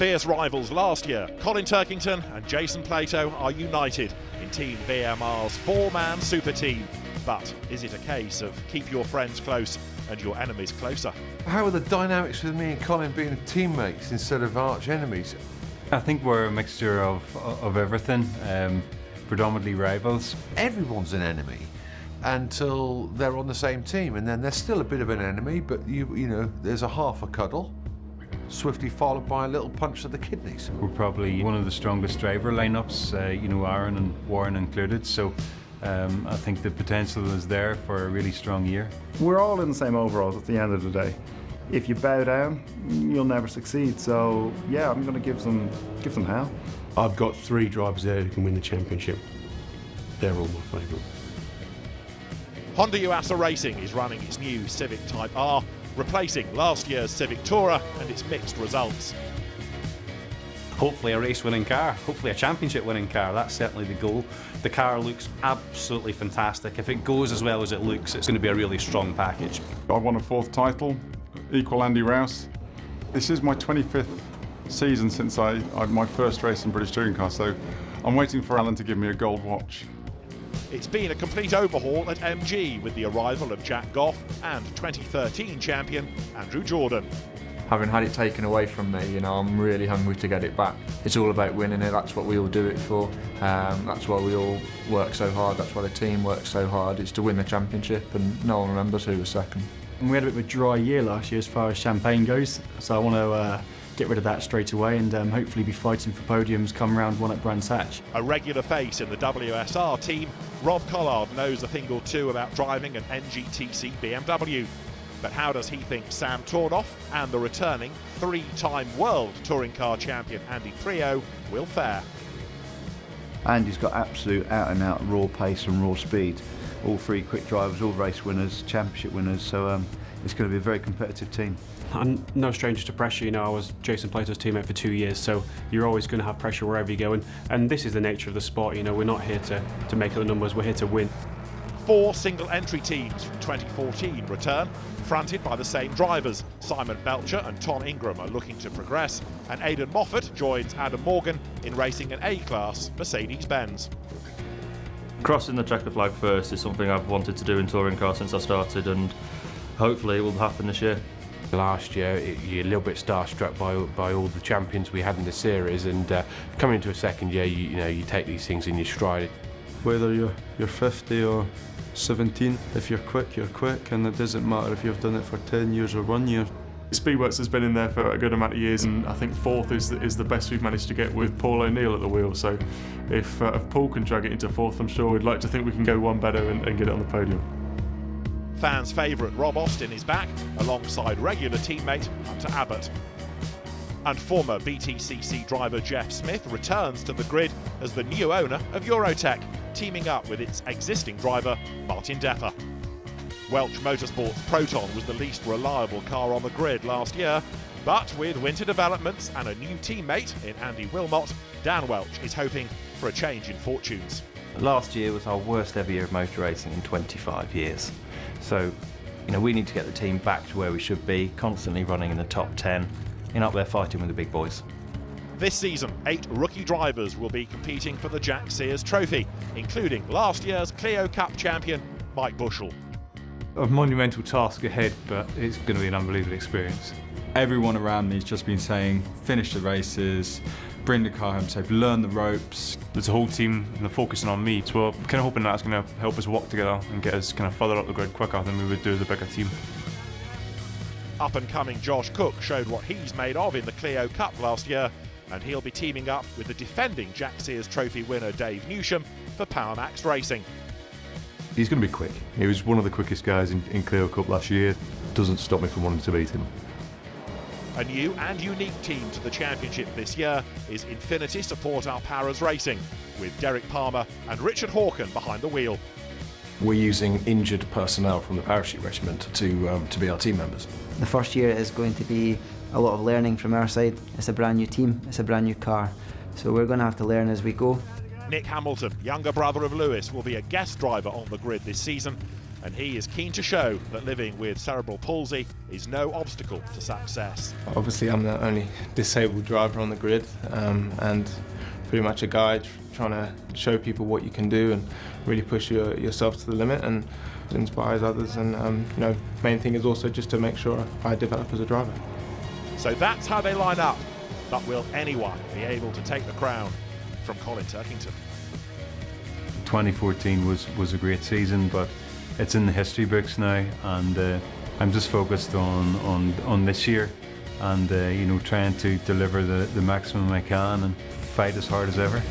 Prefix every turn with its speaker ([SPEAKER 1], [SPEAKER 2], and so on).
[SPEAKER 1] Fierce rivals last year, Colin Turkington and Jason Plato are united in Team VMR's four-man super team. But is it a case of keep your friends close and your enemies closer?
[SPEAKER 2] How are the dynamics with me and Colin being teammates instead of arch enemies?
[SPEAKER 3] I think we're a mixture of everything, predominantly rivals.
[SPEAKER 2] Everyone's an enemy until they're on the same team, and then they're still a bit of an enemy, but you know, there's a half a cuddle, swiftly followed by a little punch to the kidneys.
[SPEAKER 3] We're probably one of the strongest driver lineups, you know, Aaron and Warren included, so I think the potential is there for a really strong year.
[SPEAKER 4] We're all in the same overalls at the end of the day. If you bow down, you'll never succeed. So yeah, I'm going to give them hell.
[SPEAKER 5] I've got 3 drivers there who can win the championship. They're all my favourite.
[SPEAKER 1] Honda USR Racing is running its new Civic Type R, replacing last year's Civic Tourer and its mixed results.
[SPEAKER 6] Hopefully a race-winning car, hopefully a championship-winning car. That's certainly the goal. The car looks absolutely fantastic. If it goes as well as it looks, it's going to be a really strong package.
[SPEAKER 7] I won a 4th title, equal Andy Rouse. This is my 25th season since my first race in British Touring Car, so I'm waiting for Alan to give me a gold watch.
[SPEAKER 1] It's been a complete overhaul at MG with the arrival of Jack Goff and 2013 champion Andrew Jordan.
[SPEAKER 8] Having had it taken away from me, you know, I'm really hungry to get it back. It's all about winning it, that's what we all do it for. That's why we all work so hard, that's why the team works so hard. It's to win the championship, and no one remembers who was second.
[SPEAKER 9] And we had a bit of a dry year last year as far as champagne goes, so I want to get rid of that straight away and hopefully be fighting for podiums come round 1 at Brands Hatch.
[SPEAKER 1] A regular face in the WSR team, Rob Collard knows a thing or two about driving an NGTC BMW. But how does he think Sam Tornoff and the returning 3-time World Touring Car Champion Andy Prio will fare?
[SPEAKER 10] Andy's got absolute out-and-out raw pace and raw speed. All 3 quick drivers, all race winners, championship winners, so it's going to be a very competitive team.
[SPEAKER 11] I'm no stranger to pressure, you know, I was Jason Plato's teammate for 2 years, so you're always going to have pressure wherever you go, and this is the nature of the sport, you know, we're not here to make up the numbers, we're here to win.
[SPEAKER 1] 4 single-entry teams from 2014 return, fronted by the same drivers. Simon Belcher and Tom Ingram are looking to progress, and Aidan Moffat joins Adam Morgan in racing an A-Class Mercedes-Benz.
[SPEAKER 12] Crossing the checker flag first is something I've wanted to do in touring car since I started, and hopefully it will happen this year.
[SPEAKER 13] Last year, you're a little bit starstruck by all the champions we had in the series, and coming into a second year, you know, you take these things in your stride.
[SPEAKER 14] Whether you're 50 or 17, if you're quick, and it doesn't matter if you've done it for 10 years or 1 year.
[SPEAKER 7] Speedworks has been in there for a good amount of years, and I think 4th is the best we've managed to get with Paul O'Neill at the wheel. So if Paul can drag it into 4th, I'm sure we'd like to think we can go one better and get it on the podium.
[SPEAKER 1] Fans' favourite Rob Austin is back, alongside regular teammate Hunter Abbott. And former Btcc driver Jeff Smith returns to the grid as the new owner of Eurotech, teaming up with its existing driver Martin Depper. Welch Motorsports Proton was the least reliable car on the grid last year, but with winter developments and a new teammate in Andy Wilmot, Dan Welch is hoping for a change in fortunes.
[SPEAKER 15] Last year was our worst ever year of motor racing in 25 years. So, you know, we need to get the team back to where we should be, constantly running in the top 10, and up there fighting with the big boys.
[SPEAKER 1] This season, 8 rookie drivers will be competing for the Jack Sears Trophy, including last year's Clio Cup champion, Mike Bushell.
[SPEAKER 16] A monumental task ahead, but it's going to be an unbelievable experience. Everyone around me has just been saying, finish the races, bring the car home safe, learn the ropes.
[SPEAKER 17] There's a whole team and they're focusing on me, so we're kind of hoping that's going to help us work together and get us kind of further up the grid quicker than we would do as a bigger team.
[SPEAKER 1] Up-and-coming Josh Cook showed what he's made of in the Clio Cup last year, and he'll be teaming up with the defending Jack Sears Trophy winner Dave Newsham for Power Max Racing.
[SPEAKER 2] He's going to be quick. He was one of the quickest guys in Clio Cup last year. Doesn't stop me from wanting to beat him.
[SPEAKER 1] A new and unique team to the championship this year is Infinity Support Our Powers Racing, with Derek Palmer and Richard Hawken behind the wheel.
[SPEAKER 18] We're using injured personnel from the parachute regiment to be our team members.
[SPEAKER 19] The first year is going to be a lot of learning from our side. It's a brand new team, it's a brand new car, so we're going to have to learn as we go.
[SPEAKER 1] Nick Hamilton, younger brother of Lewis, will be a guest driver on the grid this season, and he is keen to show that living with cerebral palsy is no obstacle to success.
[SPEAKER 20] Obviously, I'm the only disabled driver on the grid, and pretty much a guide trying to show people what you can do and really push yourself to the limit and inspires others. And main thing is also just to make sure I develop as a driver.
[SPEAKER 1] So that's how they line up. But will anyone be able to take the crown from Colin Turkington?
[SPEAKER 3] 2014 was a great season, but it's in the history books now, and I'm just focused on this year, and trying to deliver the maximum I can and fight as hard as ever.